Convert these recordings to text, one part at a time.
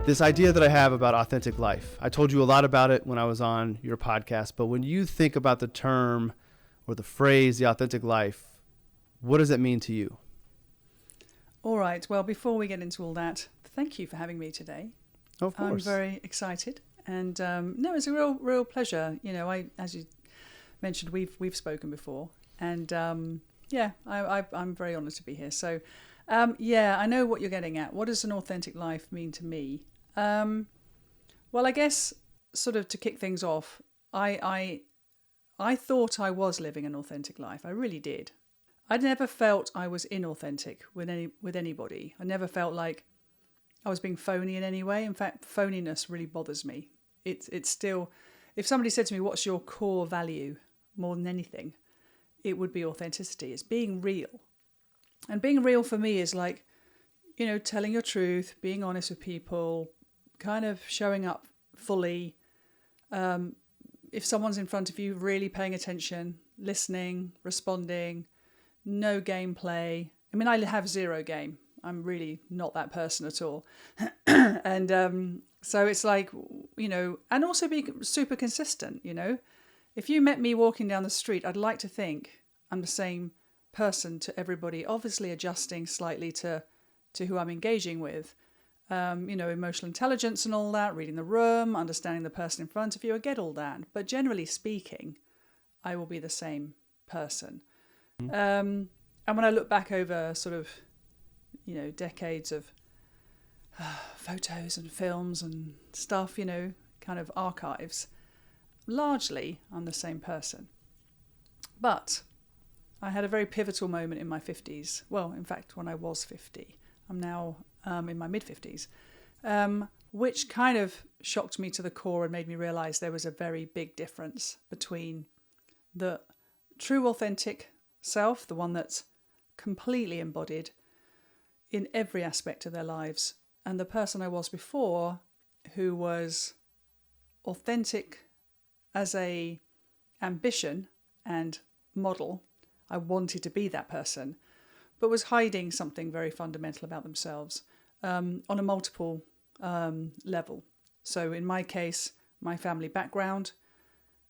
This idea that I have about authentic life. I told you a lot about it when I was on your podcast, but when you think about the term or the phrase, the authentic life, what does that mean to you? All right. Well, before we get into all that, thank you for having me today. Of course. I'm very excited, and no, it's a real pleasure. You know, as you mentioned, we've spoken before, and I'm very honoured to be here. So, I know what you're getting at. What does an authentic life mean to me? Well, I guess sort of to kick things off, I thought I was living an authentic life. I really did. I never felt I was inauthentic with anybody. I never felt like I was being phony in any way. In fact, phoniness really bothers me. It's still, if somebody said to me, "What's your core value?" more than anything, it would be authenticity. It's being real, and being real for me is like, you know, telling your truth, being honest with people, kind of showing up fully. If someone's in front of you, really paying attention, listening, responding. No gameplay. I mean, I have zero game. I'm really not that person at all. And so it's like, you know, and also be super consistent, you know. If you met me walking down the street, I'd like to think I'm the same person to everybody, obviously adjusting slightly to who I'm engaging with. You know, emotional intelligence and all that, reading the room, understanding the person in front of you, I get all that. But generally speaking, I will be the same person. And when I look back over sort of, you know, decades of photos and films and stuff, you know, kind of archives, largely I'm the same person. But I had a very pivotal moment in my 50s. Well, in fact, when I was 50. I'm now in my mid-50s, which kind of shocked me to the core and made me realise there was a very big difference between the true authentic self, the one that's completely embodied in every aspect of their lives, and the person I was before, who was authentic as a ambition and model. I wanted to be that person, but was hiding something very fundamental about themselves on a multiple level. So in my case, my family background,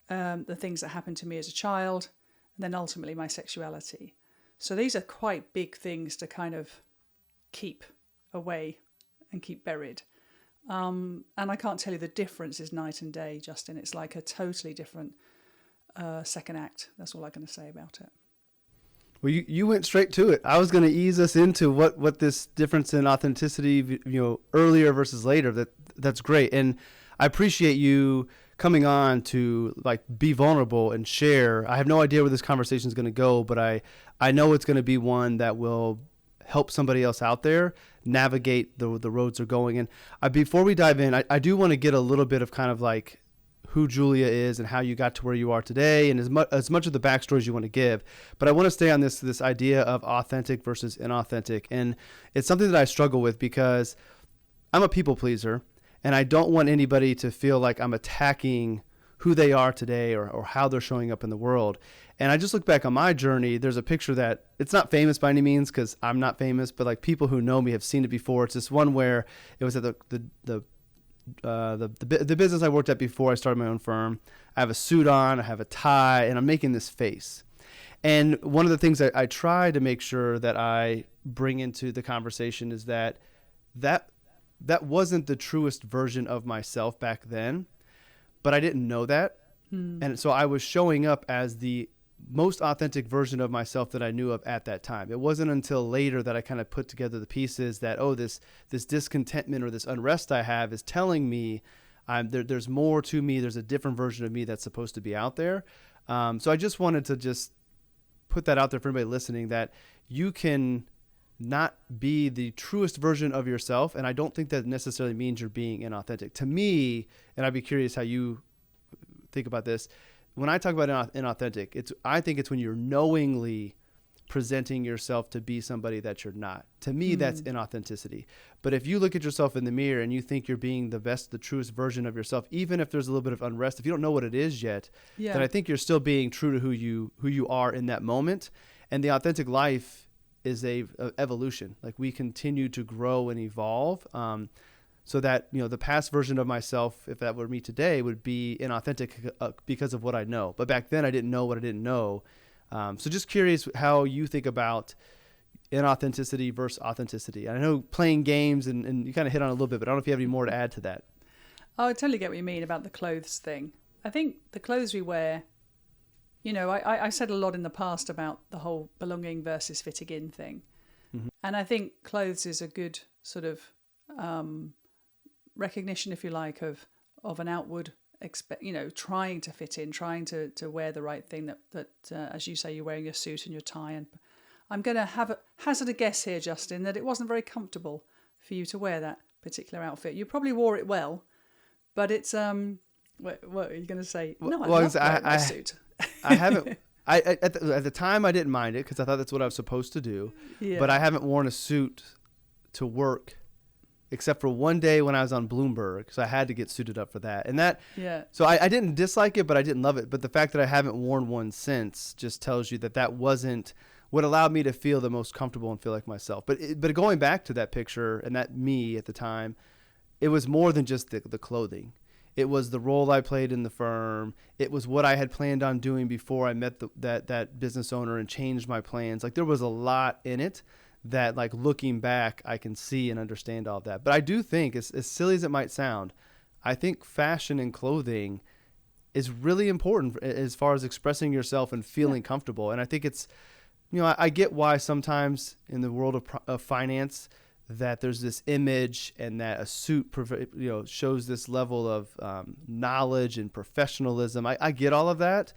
the things that happened to me as a child, and then ultimately my sexuality. So these are quite big things to kind of keep away and keep buried. And I can't tell you, the difference is night and day, Justin. It's like a totally different second act. That's all I'm going to say about it. Well, you went straight to it. I was going to ease us into what this difference in authenticity, you know, earlier versus later. That's great. And I appreciate you coming on to like be vulnerable and share. I have no idea where this conversation is going to go, but I know it's going to be one that will help somebody else out there navigate the roads they're going. And before we dive in, I do want to get a little bit of kind of like who Julia is and how you got to where you are today, and as much of the backstory as you want to give. But I want to stay on this idea of authentic versus inauthentic. And it's something that I struggle with because I'm a people pleaser. And I don't want anybody to feel like I'm attacking who they are today or how they're showing up in the world. And I just look back on my journey. There's a picture that it's not famous by any means because I'm not famous, but like people who know me have seen it before. It's this one where it was at the business I worked at before I started my own firm. I have a suit on, I have a tie, and I'm making this face. And one of the things I try to make sure that I bring into the conversation is that wasn't the truest version of myself back then, but I didn't know that. And so I was showing up as the most authentic version of myself that I knew of at that time. It wasn't until later that I kind of put together the pieces that, this discontentment or this unrest I have is telling me there's more to me. There's a different version of me that's supposed to be out there. So I just wanted to just put that out there for anybody listening, that you can not be the truest version of yourself. And I don't think that necessarily means you're being inauthentic. To me, and I'd be curious how you think about this, when I talk about inauthentic, I think it's when you're knowingly presenting yourself to be somebody that you're not. To me, that's inauthenticity. But if you look at yourself in the mirror and you think you're being the best, the truest version of yourself, even if there's a little bit of unrest, if you don't know what it is yet, then I think you're still being true to who you are in that moment. And the authentic life is a evolution. Like, we continue to grow and evolve. so that, the past version of myself, if that were me today, would be inauthentic because of what I know. But back then I didn't know what I didn't know. So just curious how you think about inauthenticity versus authenticity. I know playing games and you kind of hit on it a little bit, but I don't know if you have any more to add to that. Oh, I totally get what you mean about the clothes thing. I think the clothes we wear, I said a lot in the past about the whole belonging versus fitting in thing. Mm-hmm. And I think clothes is a good sort of recognition, if you like, of an outward, trying to fit in, trying to wear the right thing that as you say, you're wearing your suit and your tie. And I'm going to hazard a guess here, Justin, that it wasn't very comfortable for you to wear that particular outfit. You probably wore it well, but it's, what are you going to say? No, I love wearing my suit. I haven't. At the time I didn't mind it because I thought that's what I was supposed to do. Yeah. But I haven't worn a suit to work except for one day when I was on Bloomberg, so I had to get suited up for that. And that, yeah. So I didn't dislike it, but I didn't love it. But the fact that I haven't worn one since just tells you that wasn't what allowed me to feel the most comfortable and feel like myself. But going back to that picture and that me at the time, it was more than just the clothing. It was the role I played in the firm. It was what I had planned on doing before I met that business owner and changed my plans. Like there was a lot in it that, like, looking back, I can see and understand all of that. But I do think, as silly as it might sound, I think fashion and clothing is really important as far as expressing yourself and feeling comfortable. And I think it's, I get why sometimes in the world of finance that there's this image and that a suit, shows this level of knowledge and professionalism. I get all of that.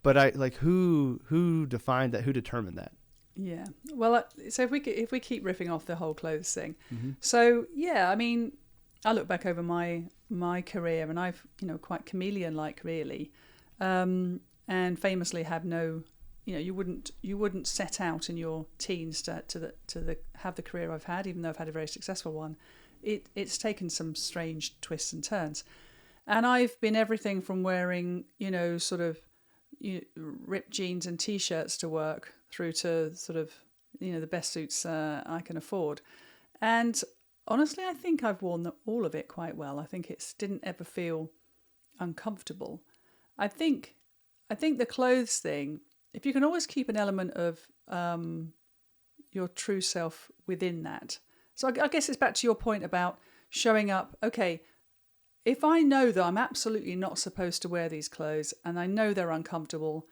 But who defined that? Who determined that? Yeah. Well, so if we keep riffing off the whole clothes thing, mm-hmm. So yeah, I mean, I look back over my career and I've quite chameleon-like really, and famously have no, you wouldn't set out in your teens to have the career I've had, even though I've had a very successful one. It's taken some strange twists and turns, and I've been everything from wearing sort of ripped jeans and t-shirts to work through to sort of the best suits I can afford. And honestly, I think I've worn all of it quite well. I think it didn't ever feel uncomfortable. I think the clothes thing, if you can always keep an element of your true self within that. So I guess it's back to your point about showing up. Okay, if I know that I'm absolutely not supposed to wear these clothes and I know they're uncomfortable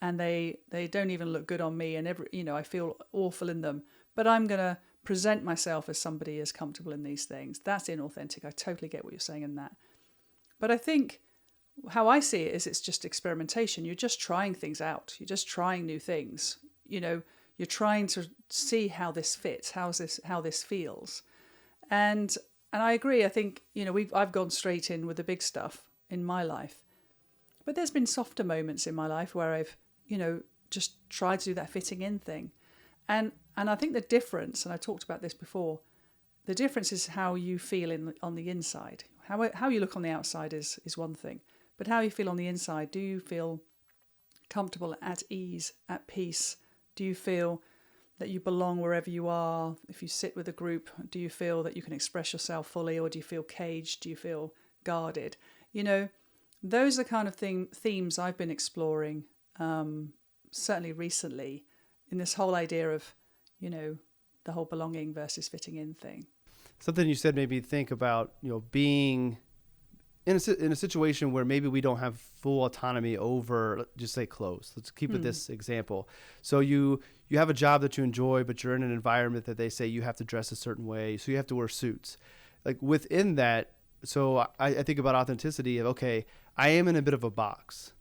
and they don't even look good on me and I feel awful in them, but I'm going to present myself as somebody as comfortable in these things. That's inauthentic. I totally get what you're saying in that. But I think how I see it is it's just experimentation. You're just trying things out. You're just trying new things. You're trying to see how this fits, how this feels. And I agree. I think, I've gone straight in with the big stuff in my life. But there's been softer moments in my life where I've, just tried to do that fitting in thing. And I think the difference, and I talked about this before, the difference is how you feel on the inside. How you look on the outside is one thing. But how you feel on the inside, do you feel comfortable, at ease, at peace? Do you feel that you belong wherever you are? If you sit with a group, do you feel that you can express yourself fully, or do you feel caged? Do you feel guarded? Those are the kind of themes I've been exploring, certainly recently, in this whole idea of, the whole belonging versus fitting in thing. Something you said made me think about, being in a situation where maybe we don't have full autonomy over, just say, clothes. Let's keep with this example. So you have a job that you enjoy, but you're in an environment that they say you have to dress a certain way, so you have to wear suits. Like within that, so I think about authenticity of, okay, I am in a bit of a box.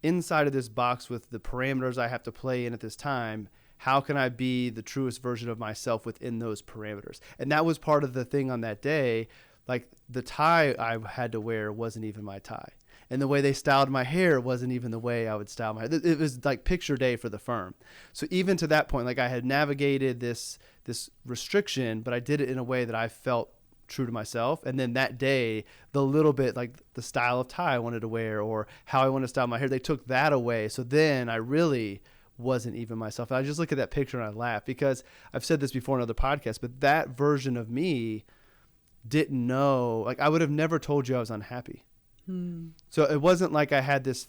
Inside of this box with the parameters I have to play in at this time, how can I be the truest version of myself within those parameters? And that was part of the thing on that day. Like the tie I had to wear wasn't even my tie. And the way they styled my hair wasn't even the way I would style my hair. It was like picture day for the firm. So even to that point, like I had navigated this restriction, but I did it in a way that I felt true to myself. And then that day, the little bit like the style of tie I wanted to wear or how I wanted to style my hair, they took that away. So then I really wasn't even myself. And I just look at that picture and I laugh because I've said this before in other podcasts, but that version of me didn't know, like I would have never told you I was unhappy. So it wasn't like I had this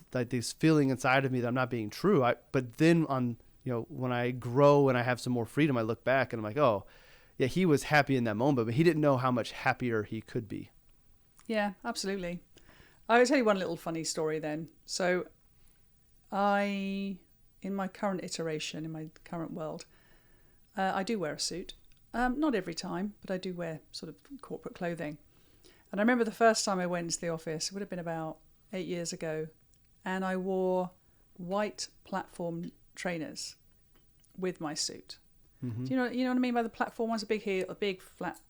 feeling inside of me that I'm not being true. But then when I grow and I have some more freedom, I look back and I'm like, oh yeah, he was happy in that moment, but he didn't know how much happier he could be. Yeah, absolutely. I will tell you one little funny story then. So in my current iteration, in my current world, I do wear a suit. Not every time, but I do wear sort of corporate clothing. And I remember the first time I went into the office, it would have been about 8 years ago, and I wore white platform trainers with my suit. Mm-hmm. Do you know what I mean by the platform ones? A big heel, a big flat,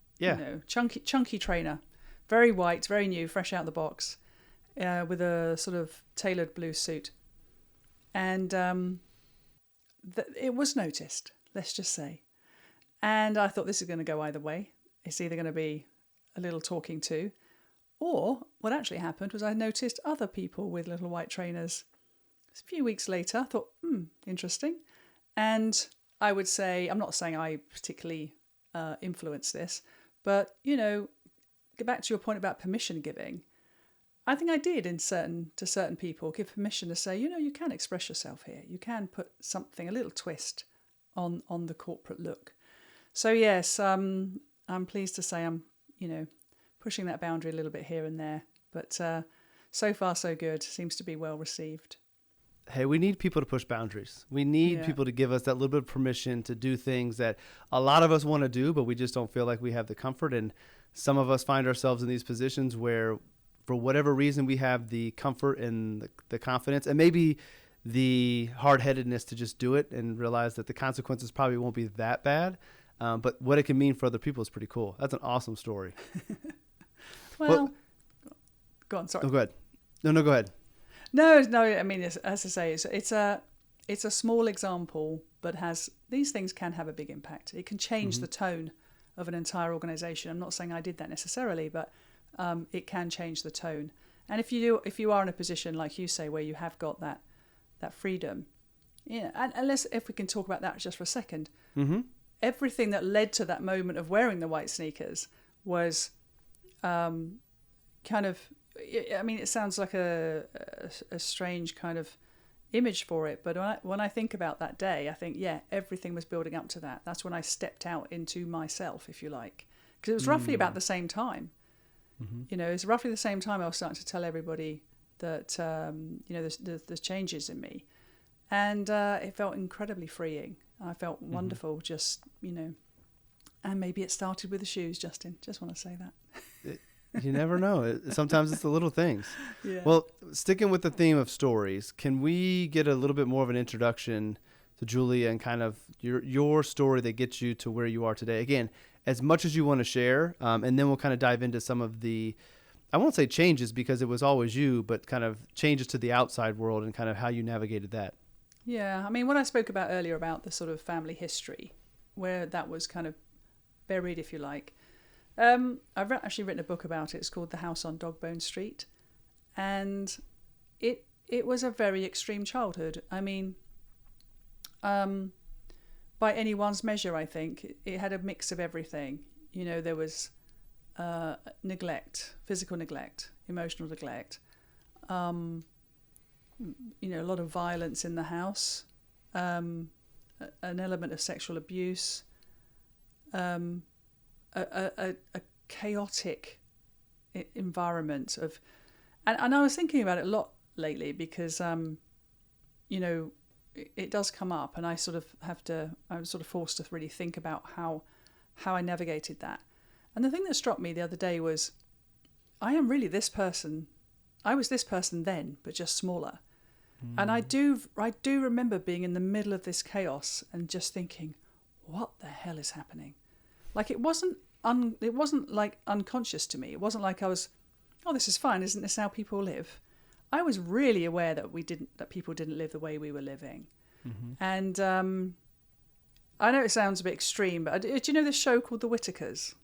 chunky trainer, very white, very new, fresh out of the box, with a sort of tailored blue suit. And it was noticed, let's just say. And I thought this is going to go either way. It's either going to be a little talking to, or what actually happened was I noticed other people with little white trainers. A few weeks later, I thought, interesting. And I would say, I'm not saying I particularly influenced this, but, get back to your point about permission giving. I think I did to certain people, give permission to say, you can express yourself here. You can put something, a little twist on the corporate look. So yes, I'm pleased to say I'm, pushing that boundary a little bit here and there. But so far so good. Seems to be well received. Hey, we need people to push boundaries. We need people to give us that little bit of permission to do things that a lot of us want to do, but we just don't feel like we have the comfort. And some of us find ourselves in these positions where, for whatever reason, we have the comfort and the confidence and maybe the hard-headedness to just do it and realize that the consequences probably won't be that bad. But what it can mean for other people is pretty cool. That's an awesome story. Well, go on. Sorry. Oh, go ahead. No, go ahead. No. I mean, as I say, it's a small example, but these things can have a big impact. It can change the tone of an entire organization. I'm not saying I did that necessarily, but it can change the tone. And if you are in a position like you say where you have got that freedom, and if we can talk about that just for a second. Mm-hmm. Everything that led to that moment of wearing the white sneakers was kind of, I mean, it sounds like a strange kind of image for it, but when I think about that day, I think, everything was building up to that. That's when I stepped out into myself, if you like, because it was roughly about the same time. Mm-hmm. It's roughly the same time I was starting to tell everybody that, there's changes in me. And it felt incredibly freeing. I felt wonderful, just, and maybe it started with the shoes, Justin. Just want to say that. You never know. Sometimes it's the little things. Yeah. Well, sticking with the theme of stories, can we get a little bit more of an introduction to Julia and kind of your story that gets you to where you are today? Again, as much as you want to share, and then we'll kind of dive into some of the, I won't say changes because it was always you, but kind of changes to the outside world and kind of how you navigated that. Yeah, I mean, when I spoke about earlier about the sort of family history, where that was kind of buried, if you like, I've actually written a book about it. It's called The House on Dogbone Street, and it was a very extreme childhood. I mean, by anyone's measure, I think it had a mix of everything. There was neglect, physical neglect, emotional neglect. A lot of violence in the house, an element of sexual abuse, a chaotic environment of, and I was thinking about it a lot lately because, it does come up, and I sort of I was sort of forced to really think about how I navigated that. And the thing that struck me the other day was, I am really this person. I was this person then, but just smaller. And I do remember being in the middle of this chaos and just thinking, what the hell is happening? Like it wasn't like unconscious to me. It wasn't like I was, oh, this is fine. Isn't this how people live? I was really aware that people didn't live the way we were living. Mm-hmm. And I know it sounds a bit extreme, but do you know this show called The Whittakers?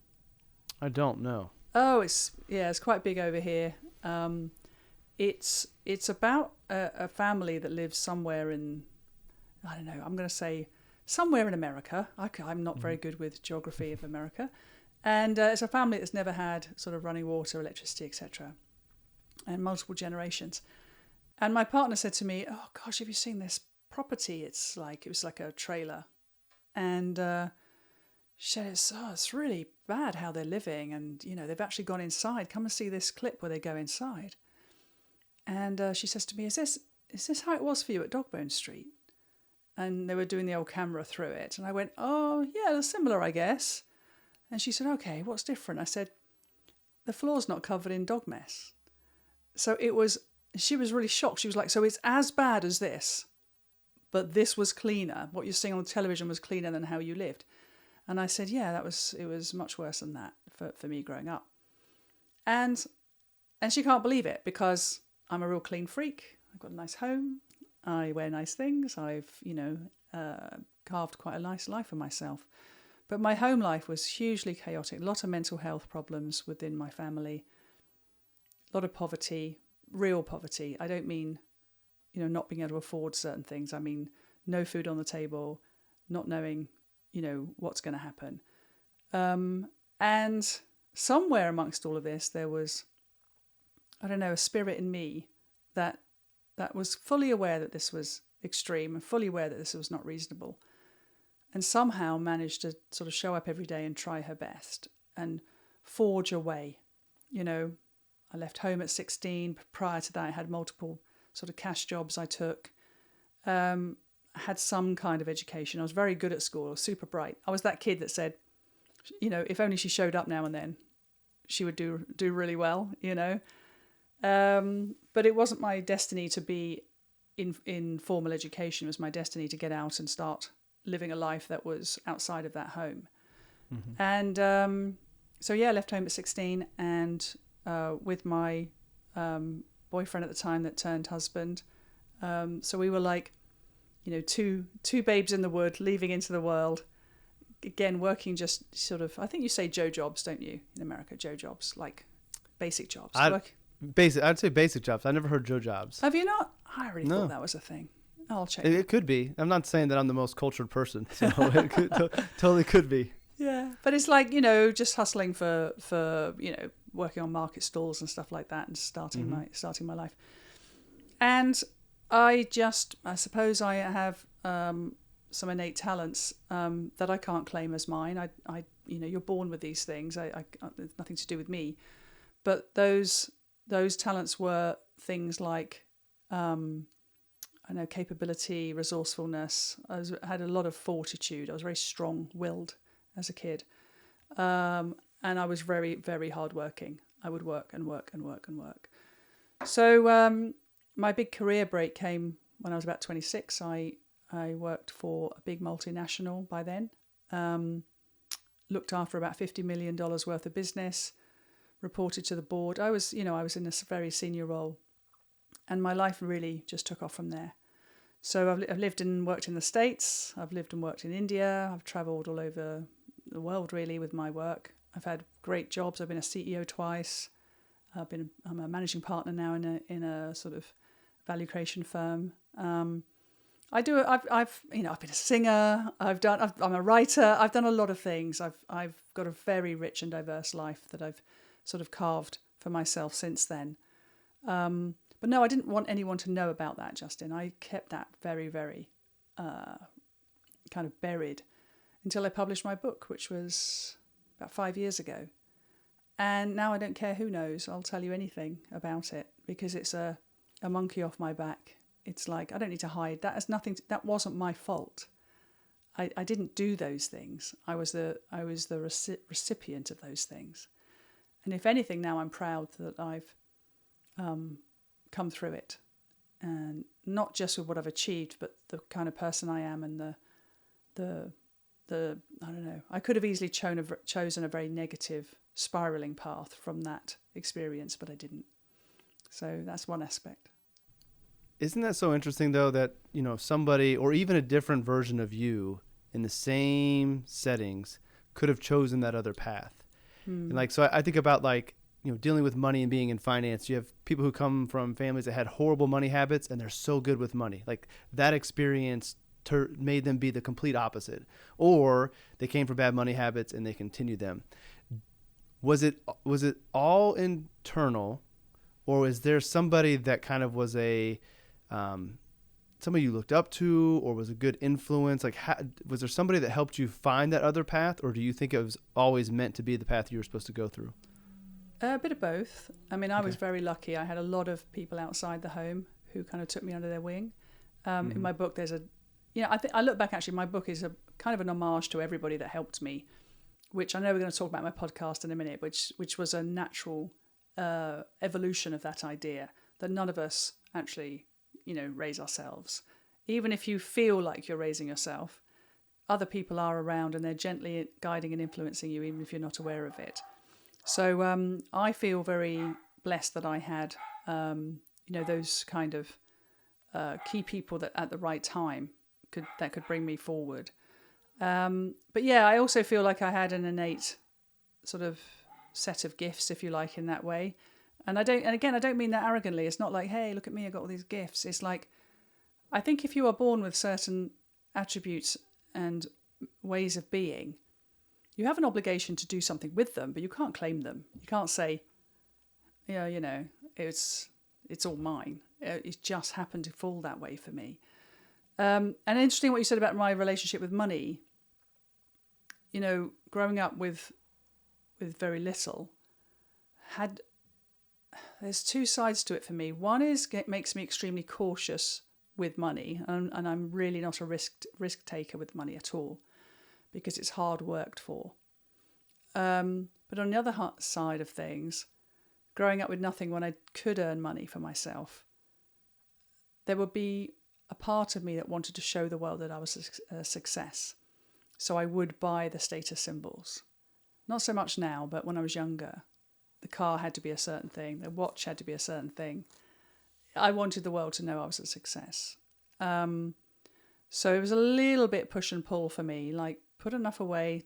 I don't know. Oh, it's quite big over here. It's about a family that lives somewhere in, I don't know, I'm going to say somewhere in America. I'm not very good with geography of America. And it's a family that's never had sort of running water, electricity, etc., and multiple generations. And my partner said to me, "Oh gosh, have you seen this property? It was like a trailer." And she said, "It's really bad how they're living, and they've actually gone inside. Come and see this clip where they go inside." And she says to me, "Is this how it was for you at Dogbone Street?" And they were doing the old camera through it, and I went, "Oh yeah, they're similar, I guess." And she said, "Okay, what's different?" I said, "The floor's not covered in dog mess." So she was really shocked. She was like, "So it's as bad as this, but this was cleaner. What you're seeing on television was cleaner than how you lived." And I said, "Yeah, it was much worse than that for me growing up." And she can't believe it, because I'm a real clean freak. I've got a nice home. I wear nice things. I've, carved quite a nice life for myself. But my home life was hugely chaotic. A lot of mental health problems within my family. A lot of poverty, real poverty. I don't mean, not being able to afford certain things. I mean, no food on the table, not knowing, what's going to happen. And somewhere amongst all of this, there was, I don't know, a spirit in me that was fully aware that this was extreme and fully aware that this was not reasonable, and somehow managed to sort of show up every day and try her best and forge a way. I left home at 16. Prior to that, I had multiple sort of cash jobs I took. Had some kind of education. I was very good at school. I was super bright. I was that kid that said, if only she showed up now and then, she would do really well, But it wasn't my destiny to be in formal education. It was my destiny to get out and start living a life that was outside of that home. Mm-hmm. And left home at 16, and with my boyfriend at the time that turned husband. So we were like, two babes in the wood, leaving into the world. Again, working just sort of, I think you say Joe jobs, don't you, in America? Joe jobs, like basic jobs. I'd say basic jobs. I never heard Joe jobs. Have you not? I really thought that was a thing. I'll check. It could be. I'm not saying that I'm the most cultured person, so it totally could be. Yeah, but it's like, just hustling for working on market stalls and stuff like that, and starting my life. And I suppose I have some innate talents that I can't claim as mine. You're born with these things. There's nothing to do with me. But those talents were things like, capability, resourcefulness. I had a lot of fortitude. I was very strong-willed as a kid. And I was very, very hardworking. I would work and work and work and work. So my big career break came when I was about 26. I worked for a big multinational by then. Looked after about $50 million worth of business. Reported to the board. I was in a very senior role. And my life really just took off from there. So I've lived and worked in the States. I've lived and worked in India. I've travelled all over the world, really, with my work. I've had great jobs. I've been a CEO twice. I'm a managing partner now in a sort of value creation firm. I've been a singer. I'm a writer. I've done a lot of things. I've got a very rich and diverse life that I've sort of carved for myself since then. But no, I didn't want anyone to know about that, Justin. I kept that very, very kind of buried until I published my book, which was about 5 years ago. And now I don't care who knows. I'll tell you anything about it, because it's a monkey off my back. It's like, I don't need to hide. That wasn't my fault. I didn't do those things. I was the recipient of those things. And if anything, now I'm proud that I've come through it, and not just with what I've achieved, but the kind of person I am, and the I don't know. I could have easily chosen a very negative spiraling path from that experience, but I didn't. So that's one aspect. Isn't that so interesting, though, that somebody, or even a different version of you in the same settings, could have chosen that other path? And so I think about dealing with money and being in finance. You have people who come from families that had horrible money habits, and they're so good with money. Like, that experience made them be the complete opposite. Or they came from bad money habits and they continue them. was it all internal, or was there somebody that kind of was a somebody you looked up to, or was a good influence? Like, was there somebody that helped you find that other path, or do you think it was always meant to be the path you were supposed to go through? A bit of both. I mean, I was very lucky. I had a lot of people outside the home who kind of took me under their wing. In my book, there's I look back, actually, my book is a kind of an homage to everybody that helped me, which I know we're going to talk about in my podcast in a minute, which was a natural evolution of that idea that none of us actually, raise ourselves. Even if you feel like you're raising yourself, other people are around and they're gently guiding and influencing you, even if you're not aware of it. So I feel very blessed that I had, those kind of key people that at the right time could bring me forward. But yeah, I also feel like I had an innate sort of set of gifts, if you like, in that way. And I don't mean that arrogantly. It's not like, hey, look at me, I got all these gifts. It's like, I think if you are born with certain attributes and ways of being, you have an obligation to do something with them, but you can't claim them. You can't say, it's all mine. It just happened to fall that way for me. And interesting what you said about my relationship with money. Growing up with very little, there's two sides to it for me. One is it makes me extremely cautious with money, and I'm really not a risk taker with money at all, because it's hard worked for. But on the other side of things, growing up with nothing when I could earn money for myself, there would be a part of me that wanted to show the world that I was a success. So I would buy the status symbols. Not so much now, but when I was younger, the car had to be a certain thing, the watch had to be a certain thing. I wanted the world to know I was a success. So it was a little bit push and pull for me, like put enough away,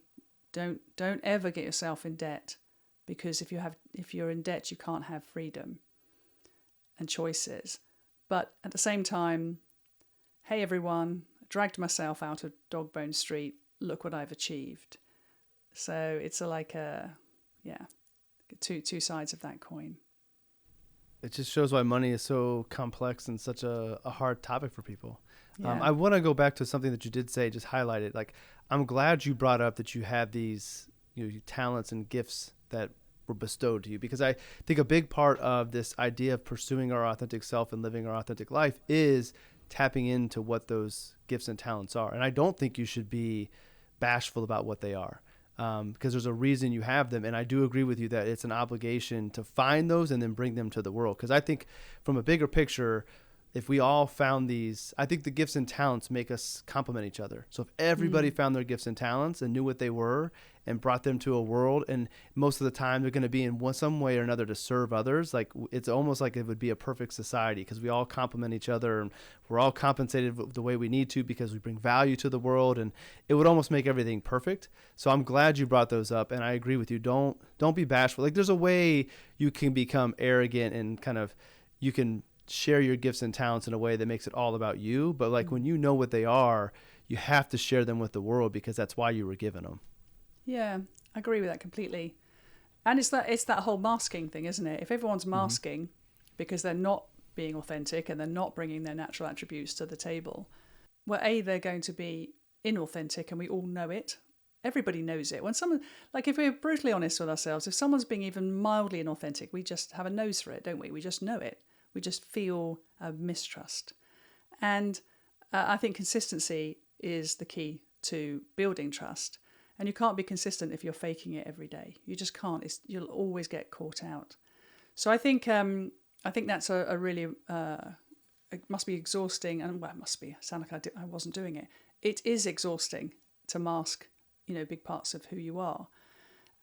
don't ever get yourself in debt, because if you're in debt, you can't have freedom and choices. But at the same time, hey everyone, I dragged myself out of Dogbone Street, look what I've achieved. So it's two sides of that coin. It just shows why money is so complex and such a hard topic for people. Yeah. I want to go back to something that you did say, just highlighted. Like, I'm glad you brought up that you had these talents and gifts that were bestowed to you, because I think a big part of this idea of pursuing our authentic self and living our authentic life is tapping into what those gifts and talents are. And I don't think you should be bashful about what they are, because there's a reason you have them. And I do agree with you that it's an obligation to find those and then bring them to the world. Because I think from a bigger picture, if we all found these, I think the gifts and talents make us complement each other. So if everybody found their gifts and talents and knew what they were and brought them to a world, and most of the time they're going to be in some way or another to serve others, like it's almost like it would be a perfect society, because we all complement each other and we're all compensated the way we need to because we bring value to the world, and it would almost make everything perfect. So I'm glad you brought those up, and I agree with you. Don't be bashful. Like, there's a way you can become arrogant and kind of, you can share your gifts and talents in a way that makes it all about you. But like, when you know what they are, you have to share them with the world, because that's why you were given them. Yeah, I agree with that completely. And it's that whole masking thing, isn't it? If everyone's masking because they're not being authentic and they're not bringing their natural attributes to the table, well, they're going to be inauthentic, and we all know it. Everybody knows it. When someone, like, if we're brutally honest with ourselves, if someone's being even mildly inauthentic, we just have a nose for it, don't we? We just know it. We just feel a mistrust. And I think consistency is the key to building trust. And you can't be consistent if you're faking it every day. You just can't. You'll always get caught out. So I think that's a really, it must be exhausting. And well, it must be. Sound like I wasn't doing it. It is exhausting to mask, big parts of who you are.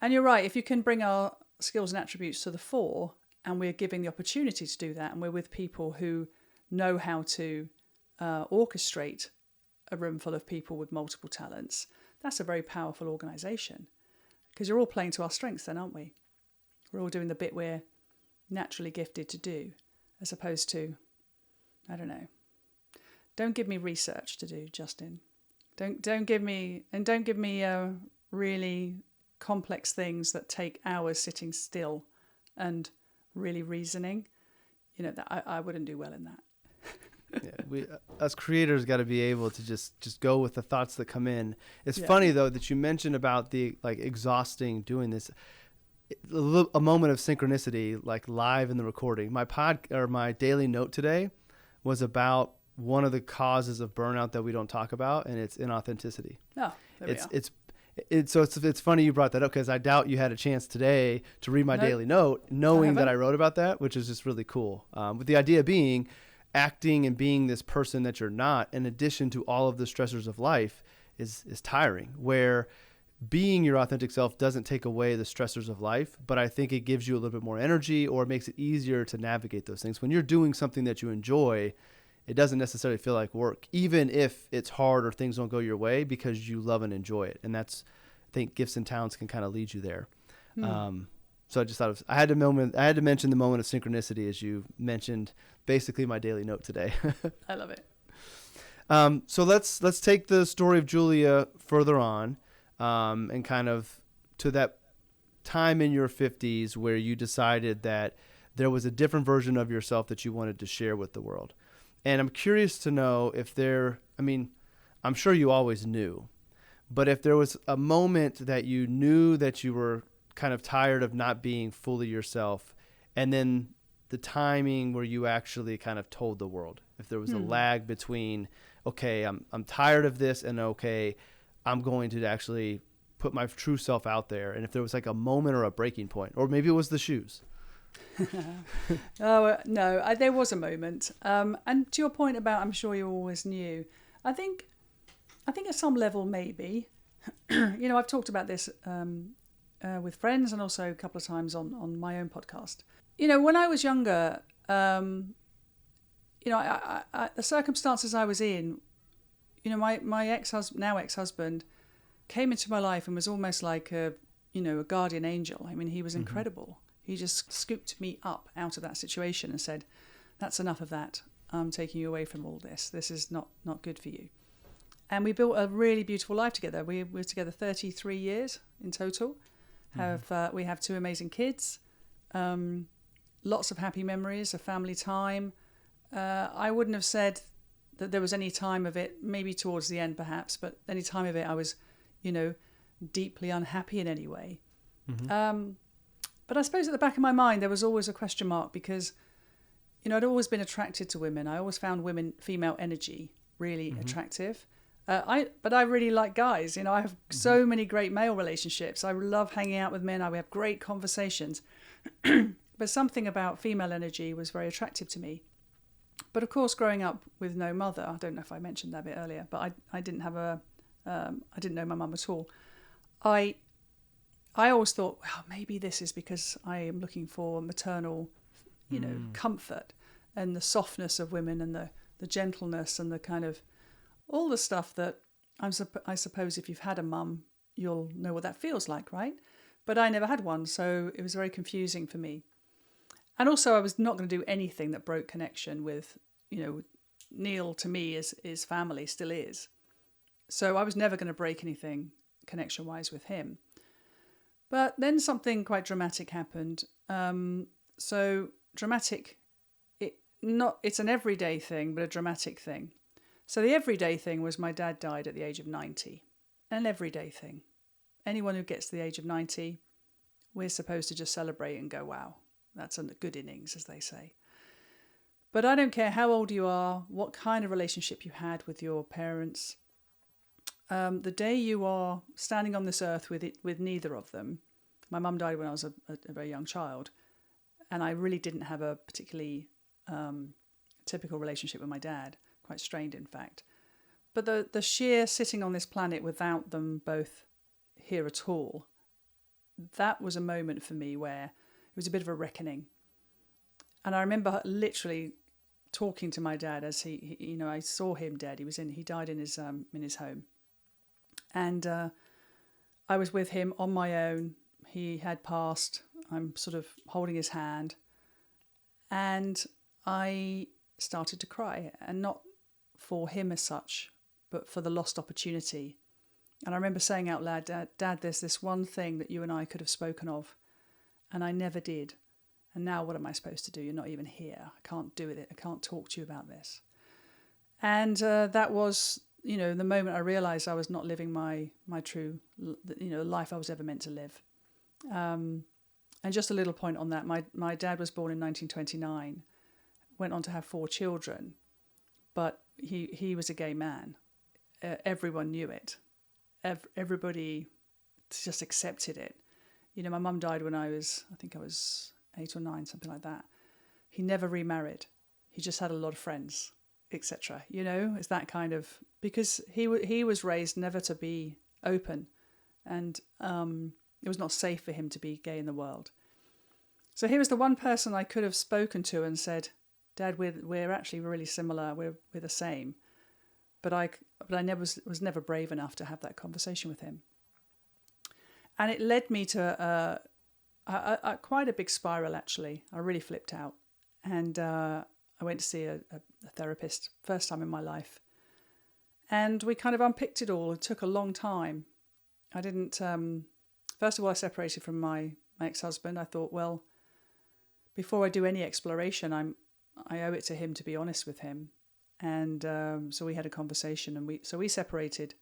And you're right. If you can bring our skills and attributes to the fore, and we're giving the opportunity to do that, and we're with people who know how to orchestrate a room full of people with multiple talents, that's a very powerful organisation, because you're all playing to our strengths then, aren't we? We're all doing the bit we're naturally gifted to do, as opposed to, I don't know. Don't give me research to do, Justin. Don't give me really complex things that take hours sitting still and really reasoning, that I wouldn't do well in that. Yeah, we as creators got to be able to just go with the thoughts that come in. It's Yeah. funny though that you mentioned about the like exhausting doing this. A moment of synchronicity, like live in the recording. My daily note today was about one of the causes of burnout that we don't talk about, and it's inauthenticity. Oh, there we are. It's funny you brought that up because I doubt you had a chance today to read my Nope. daily note, knowing that haven't. I wrote about that, which is just really cool. With the idea being acting and being this person that you're not, in addition to all of the stressors of life, is tiring. Where being your authentic self doesn't take away the stressors of life, but I think it gives you a little bit more energy or makes it easier to navigate those things. When you're doing something that you enjoy, it doesn't necessarily feel like work, even if it's hard or things don't go your way, because you love and enjoy it. And that's, I think gifts and talents can kind of lead you there. So I just thought I had to mention the moment of synchronicity as you mentioned basically my daily note today. I love it. So let's take the story of Julia further on, and kind of to that time in your 50s where you decided that there was a different version of yourself that you wanted to share with the world. And I'm curious to know I'm sure you always knew, but if there was a moment that you knew that you were kind of tired of not being fully yourself, and then the timing where you actually kind of told the world, if there was a lag between, okay, I'm tired of this, and okay, I'm going to actually put my true self out there. And if there was like a moment or a breaking point, or maybe it was the shoes. Oh, no, there was a moment. And to your point about, I'm sure you always knew, I think at some level, maybe, I've talked about this with friends and also a couple of times on my own podcast. When I was younger, the circumstances I was in, my ex-husband came into my life and was almost like a guardian angel. I mean, he was incredible. He just scooped me up out of that situation and said, that's enough of that. I'm taking you away from all this. This is not good for you. And we built a really beautiful life together. We were together 33 years in total. We have 2 amazing kids, lots of happy memories of family time. I wouldn't have said that there was any time of it, maybe towards the end perhaps, but any time of it I was, deeply unhappy in any way. But I suppose at the back of my mind there was always a question mark because, I'd always been attracted to women. I always found female energy really attractive. But I really like guys. I have so many great male relationships. I love hanging out with men. We have great conversations. But something about female energy was very attractive to me. But of course, growing up with no mother, I don't know if I mentioned that a bit earlier, but I didn't have I didn't know my mum at all. I always thought, well, maybe this is because I am looking for maternal, comfort and the softness of women and the gentleness and the kind of all the stuff that I suppose if you've had a mum, you'll know what that feels like, right? But I never had one, so it was very confusing for me. And also I was not going to do anything that broke connection with, Neil to me is family, still is. So I was never going to break anything connection-wise with him. But then something quite dramatic happened. So dramatic, it's an everyday thing, but a dramatic thing. So the everyday thing was my dad died at the age of 90. An everyday thing. Anyone who gets to the age of 90, we're supposed to just celebrate and go, wow, that's a good innings, as they say. But I don't care how old you are, what kind of relationship you had with your parents. The day you are standing on this earth with neither of them, my mum died when I was a very young child, and I really didn't have a particularly typical relationship with my dad, quite strained in fact. But the sheer sitting on this planet without them both here at all, that was a moment for me where it was a bit of a reckoning. And I remember literally talking to my dad as he I saw him dead. He died in his home. And I was with him on my own. He had passed. I'm sort of holding his hand. And I started to cry. And not for him as such, but for the lost opportunity. And I remember saying out loud, Dad, there's this one thing that you and I could have spoken of, and I never did. And now what am I supposed to do? You're not even here. I can't do it. I can't talk to you about this. And that was, the moment I realised I was not living my true, life I was ever meant to live. And just a little point on that. My dad was born in 1929, went on to have 4 children, but he was a gay man. Everyone knew it. Everybody just accepted it. My mum died when I think I was 8 or 9, something like that. He never remarried. He just had a lot of friends, etc. It's that kind of, because he was raised never to be open, and it was not safe for him to be gay in the world. So he was the one person I could have spoken to and said, Dad, we're actually really similar. We're the same. But I was never brave enough to have that conversation with him. And it led me to quite a big spiral, actually. I really flipped out. And I went to see a therapist, first time in my life. And we kind of unpicked it all. It took a long time. I didn't... first of all, I separated from my ex-husband. I thought, well, before I do any exploration, I owe it to him to be honest with him. And so we had a conversation, and we separated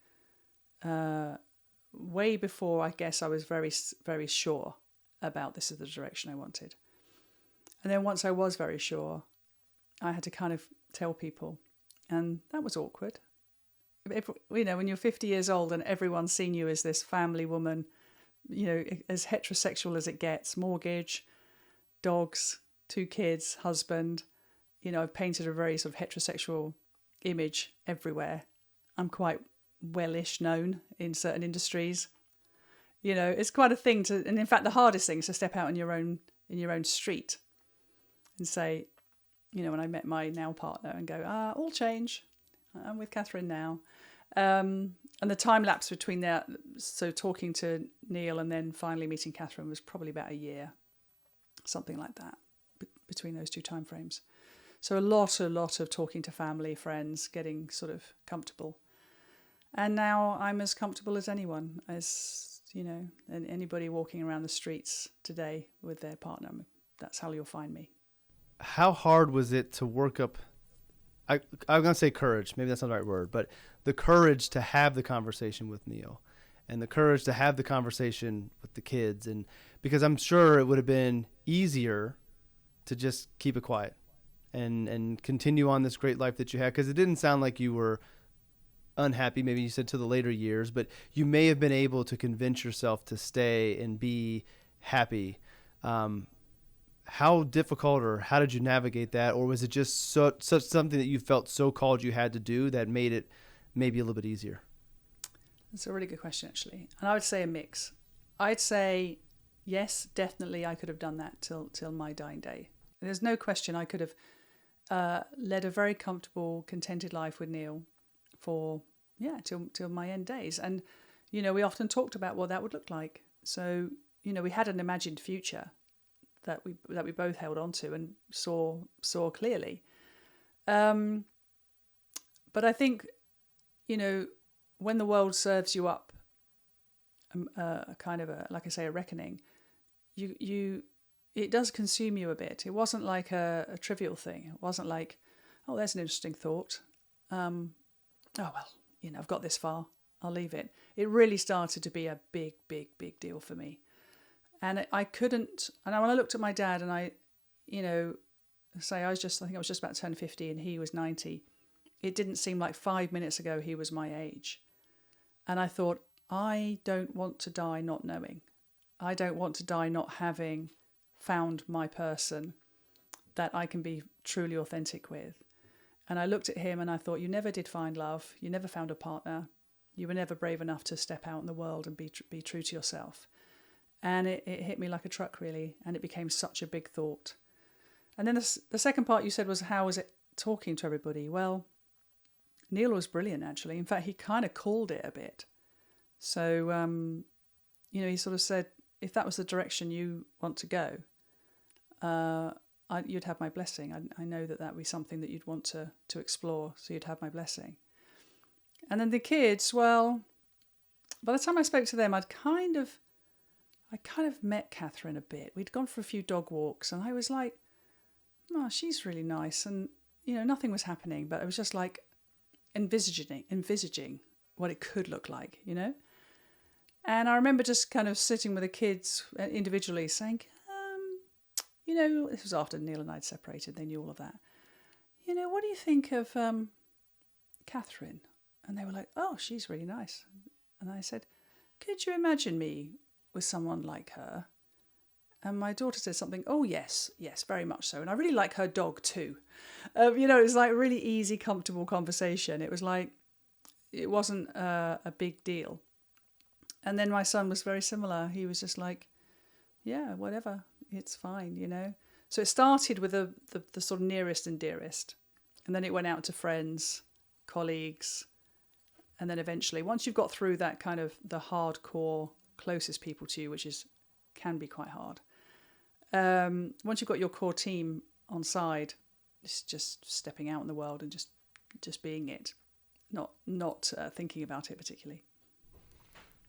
way before, I guess, I was very, very sure about this is the direction I wanted. And then once I was very sure, I had to kind of tell people, and that was awkward. When you're 50 years old and everyone's seen you as this family woman, as heterosexual as it gets, mortgage, dogs, 2 kids, husband, I've painted a very sort of heterosexual image everywhere. I'm quite well-ish known in certain industries. It's quite a thing to, and in fact, the hardest thing is to step out in your own street and say, when I met my now partner, and go, all change. I'm with Catherine now. And the time lapse between that, so talking to Neil and then finally meeting Catherine, was probably about a year, something like that, between those 2 time frames. So a lot of talking to family, friends, getting sort of comfortable. And now I'm as comfortable as anyone, as, and anybody walking around the streets today with their partner. That's how you'll find me. How hard was it to work up, I'm going to say courage, maybe that's not the right word, but the courage to have the conversation with Neil, and the courage to have the conversation with the kids, and because I'm sure it would have been easier to just keep it quiet and continue on this great life that you had, because it didn't sound like you were unhappy, maybe you said to the later years, but you may have been able to convince yourself to stay and be happy. How difficult, or how did you navigate that? Or was it just such something that you felt so called you had to do that made it maybe a little bit easier? That's a really good question, actually. And I would say a mix. I'd say, yes, definitely I could have done that till my dying day. There's no question I could have led a very comfortable, contented life with Neil for, till my end days. And, we often talked about what that would look like. So, we had an imagined future that we both held on to and saw clearly. But I think, when the world serves you up a kind of like I say, a reckoning, it does consume you a bit. It wasn't like a trivial thing. It wasn't like, oh, there's an interesting thought. Oh, well, I've got this far. I'll leave it. It really started to be a big, big, big deal for me. And I couldn't, and when I looked at my dad and I think I was just about to turn 50 and he was 90. It didn't seem like 5 minutes ago he was my age. And I thought, I don't want to die not knowing. I don't want to die not having found my person that I can be truly authentic with. And I looked at him and I thought, you never did find love. You never found a partner. You were never brave enough to step out in the world and be true to yourself. And it hit me like a truck, really. And it became such a big thought. And then the second part you said was, how was it talking to everybody? Well, Neil was brilliant, actually. In fact, he kind of called it a bit. So, he sort of said, if that was the direction you want to go, you'd have my blessing. I know that would be something that you'd want to explore, so you'd have my blessing. And then the kids, well, by the time I spoke to them, I kind of met Catherine a bit. We'd gone for a few dog walks, and I was like, "Oh, she's really nice." And nothing was happening, but I was just like envisaging what it could look like, And I remember just kind of sitting with the kids individually, saying, this was after Neil and I'd separated. They knew all of that. What do you think of Catherine? And they were like, "Oh, she's really nice." And I said, "Could you imagine me with someone like her?" And my daughter said something, "Oh, yes, very much so. And I really like her dog too." It was like a really easy, comfortable conversation. It was like, it wasn't a big deal. And then my son was very similar. He was just like, "Yeah, whatever, it's fine. So it started with the sort of nearest and dearest. And then it went out to friends, colleagues. And then eventually, once you've got through that kind of the hardcore closest people to you, which can be quite hard. Once you've got your core team on side, it's just stepping out in the world and just being it, not thinking about it particularly.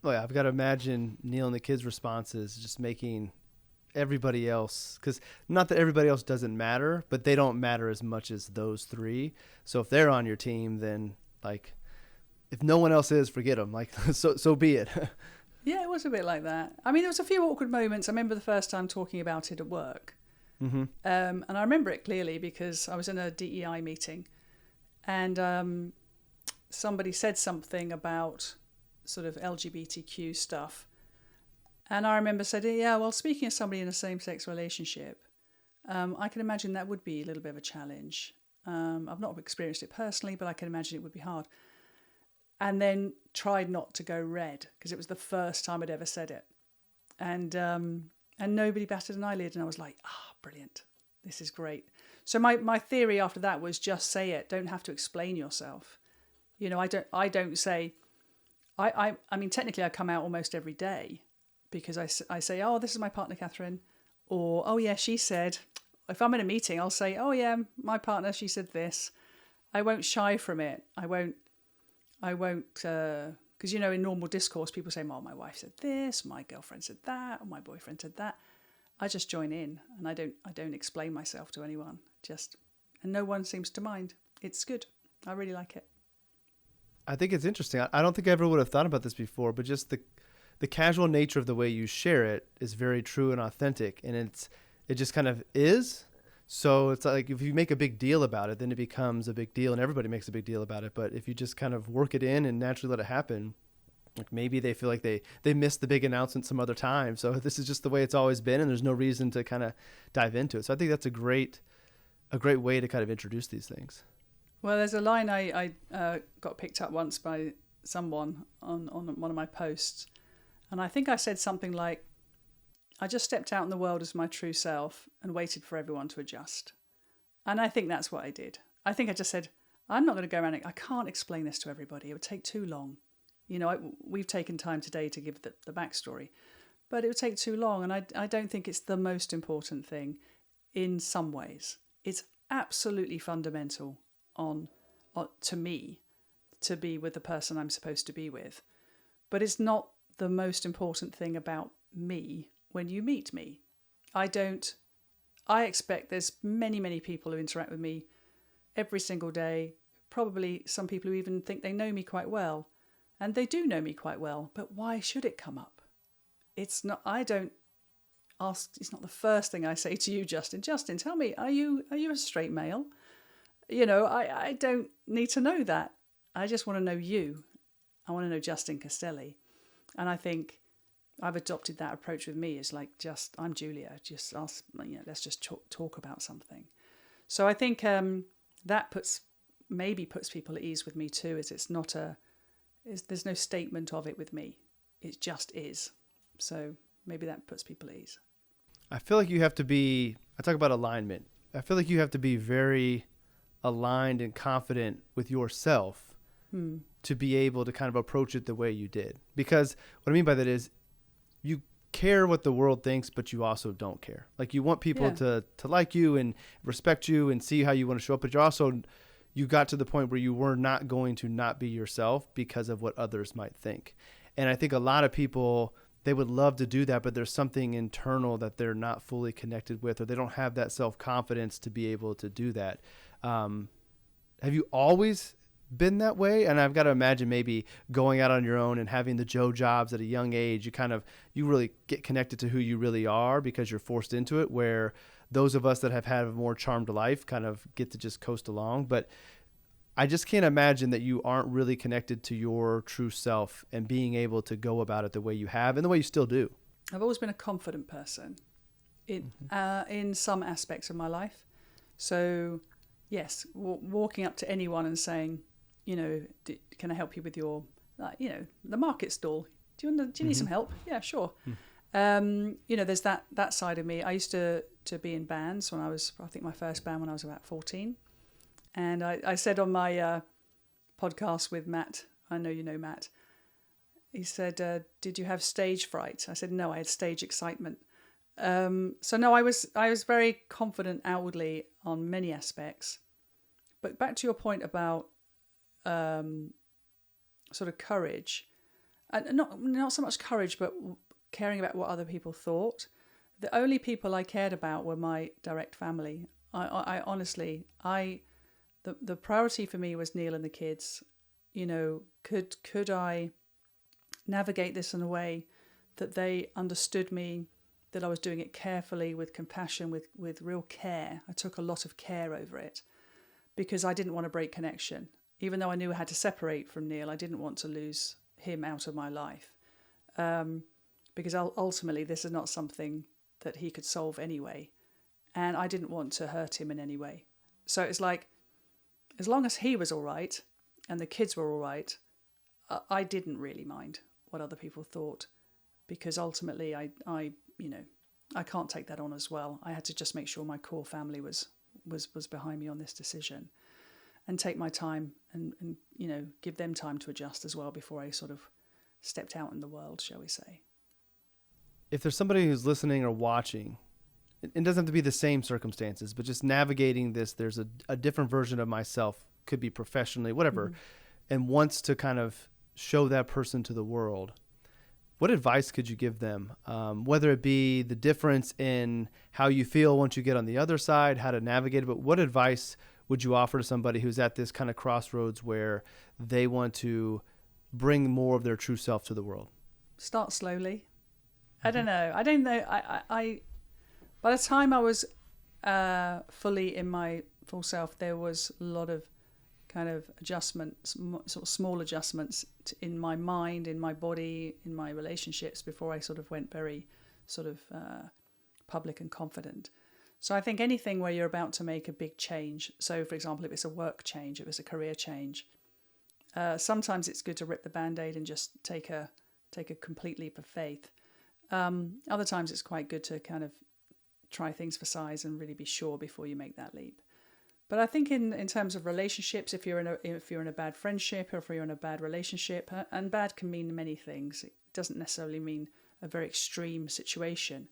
Oh yeah, I've got to imagine Neil and the kids' responses just making everybody else, because not that everybody else doesn't matter, but they don't matter as much as those three. So if they're on your team, then like, if no one else is, forget them. Like, so be it. Yeah, it was a bit like that. I mean, there was a few awkward moments. I remember the first time talking about it at work. Mm-hmm. And I remember it clearly because I was in a DEI meeting and somebody said something about sort of LGBTQ stuff. And I remember said, "Yeah, well, speaking of somebody in a same-sex relationship, I can imagine that would be a little bit of a challenge. I've not experienced it personally, but I can imagine it would be hard." And then tried not to go red because it was the first time I'd ever said it. And nobody batted an eyelid. And I was like, brilliant. This is great. So my theory after that was just say it. Don't have to explain yourself. I don't say, I mean, technically I come out almost every day because I say, "Oh, this is my partner, Catherine." Or, "Oh yeah, she said." If I'm in a meeting, I'll say, "Oh yeah, my partner, she said this." I won't shy from it. I won't, because in normal discourse, people say, "Oh, my wife said this, my girlfriend said that, or my boyfriend said that." I just join in, and I don't explain myself to anyone. And no one seems to mind. It's good. I really like it. I think it's interesting. I don't think I ever would have thought about this before, but just the casual nature of the way you share it is very true and authentic, and it just kind of is. So it's like if you make a big deal about it, then it becomes a big deal and everybody makes a big deal about it. But if you just kind of work it in and naturally let it happen, like maybe they feel like they missed the big announcement some other time. So this is just the way it's always been and there's no reason to kind of dive into it. So I think that's a great way to kind of introduce these things. Well, there's a line I got picked up once by someone on one of my posts. And I think I said something like, "I just stepped out in the world as my true self and waited for everyone to adjust." And I think that's what I did. I think I just said, "I'm not going to go around it. I can't explain this to everybody. It would take too long. We've taken time today to give the backstory, but it would take too long. And I don't think it's the most important thing in some ways. It's absolutely fundamental to me to be with the person I'm supposed to be with. But it's not the most important thing about me when you meet me. I expect there's many, many people who interact with me every single day, probably some people who even think they know me quite well, and they do know me quite well, but why should it come up? It's not the first thing I say to you, Justin. Justin, tell me, are you a straight male? I don't need to know that. I just want to know you. I want to know Justin Castelli. And I think I've adopted that approach with me. It's like, I'm Julia. Just ask, let's just talk about something. So I think that puts people at ease with me too. There's no statement of it with me. It just is. So maybe that puts people at ease. I feel like I talk about alignment. I feel like you have to be very aligned and confident with yourself to be able to kind of approach it the way you did. Because what I mean by that is you care what the world thinks, but you also don't care. Like you want people to like you and respect you and see how you want to show up, but you got to the point where you were not going to not be yourself because of what others might think. And I think a lot of people, they would love to do that, but there's something internal that they're not fully connected with, or they don't have that self-confidence to be able to do that. Have you always been that way? And I've got to imagine maybe going out on your own and having the Joe jobs at a young age, you really get connected to who you really are because you're forced into it, where those of us that have had a more charmed life kind of get to just coast along. But I just can't imagine that you aren't really connected to your true self and being able to go about it the way you have and the way you still do. I've always been a confident person in some aspects of my life. So yes, walking up to anyone and saying, can I help you with your, the market stall? Do you need some help? Yeah, sure. There's that side of me. I used to be in bands I think my first band when I was about 14. And I said on my podcast with Matt, I know you know Matt, he said, did you have stage fright? I said, no, I had stage excitement. So no, I was very confident outwardly on many aspects. But back to your point about sort of courage, and not so much courage, but caring about what other people thought. The only people I cared about were my direct family. I honestly, the priority for me was Neil and the kids. Could I navigate this in a way that they understood me, that I was doing it carefully, with compassion, with real care. I took a lot of care over it because I didn't want to break connection. Even though I knew I had to separate from Neil, I didn't want to lose him out of my life. Because ultimately this is not something that he could solve anyway. And I didn't want to hurt him in any way. So it's like, as long as he was all right and the kids were all right, I didn't really mind what other people thought, because ultimately I can't take that on as well. I had to just make sure my core family was behind me on this decision, and take my time and give them time to adjust as well before I sort of stepped out in the world, shall we say. If there's somebody who's listening or watching, it doesn't have to be the same circumstances, but just navigating this, there's a different version of myself, could be professionally, whatever, and wants to kind of show that person to the world. What advice could you give them? Whether it be the difference in how you feel once you get on the other side, how to navigate it, but what advice would you offer to somebody who's at this kind of crossroads where they want to bring more of their true self to the world? Start slowly. I don't know. I by the time I was fully in my full self, there was a lot of kind of adjustments, sort of small adjustments in my mind, in my body, in my relationships before I sort of went very sort of public and confident. So I think anything where you're about to make a big change, so for example, if it's a work change, if it's a career change, sometimes it's good to rip the Band-Aid and just take a complete leap of faith. Other times it's quite good to kind of try things for size and really be sure before you make that leap. But I think in terms of relationships, if you're in a bad friendship, or if you're in a bad relationship, and bad can mean many things. It doesn't necessarily mean a very extreme situation.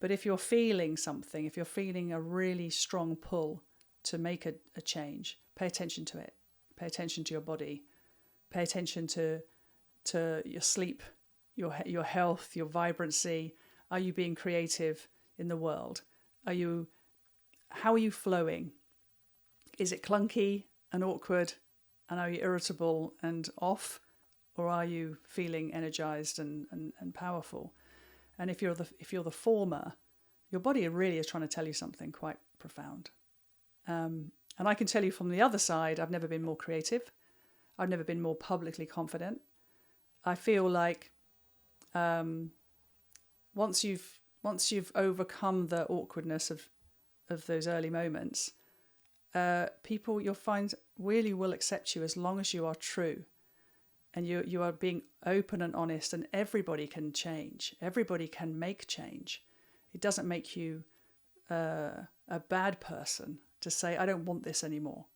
But if you're feeling something, if you're feeling a really strong pull to make a change, pay attention to it. Pay attention to your body. Pay attention to your sleep, your health, your vibrancy. Are you being creative in the world? How are you flowing? Is it clunky and awkward, and are you irritable and off, or are you feeling energized and powerful? And if you're the former, your body really is trying to tell you something quite profound. And I can tell you from the other side, I've never been more creative. I've never been more publicly confident. I feel like once you've overcome the awkwardness of those early moments, people you'll find really will accept you as long as you are true, and you are being open and honest. And everybody can change. Everybody can make change. It doesn't make you a bad person to say, I don't want this anymore.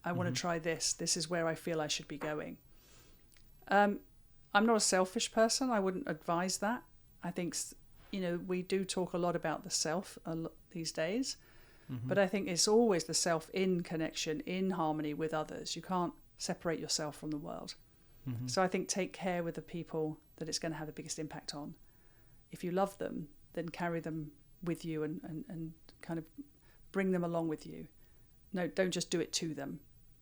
I want to try this. This is where I feel I should be going. I'm not a selfish person. I wouldn't advise that. I think we do talk a lot about the self these days. But I think it's always the self in connection, in harmony with others. You can't separate yourself from the world. So I think take care with the people that it's going to have the biggest impact on. If you love them, then carry them with you and kind of bring them along with you. No, don't just do it to them,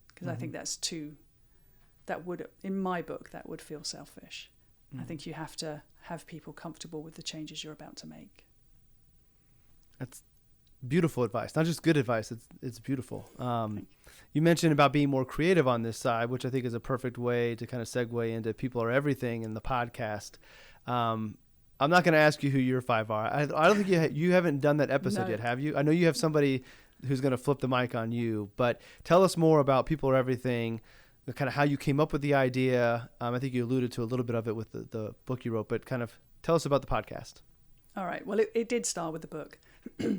because I think that would, in my book, that would feel selfish. I think you have to have people comfortable with the changes you're about to make. That's beautiful advice. Not just good advice. It's beautiful. You mentioned about being more creative on this side, which I think is a perfect way to kind of segue into People Are Everything in the podcast. I'm not going to ask you who your 5 are. I don't think you haven't done that episode yet, have you? I know you have somebody who's going to flip the mic on you, but tell us more about People Are Everything, kind of how you came up with the idea. I think you alluded to a little bit of it with the book you wrote, but kind of tell us about the podcast. All right. Well, it did start with the book.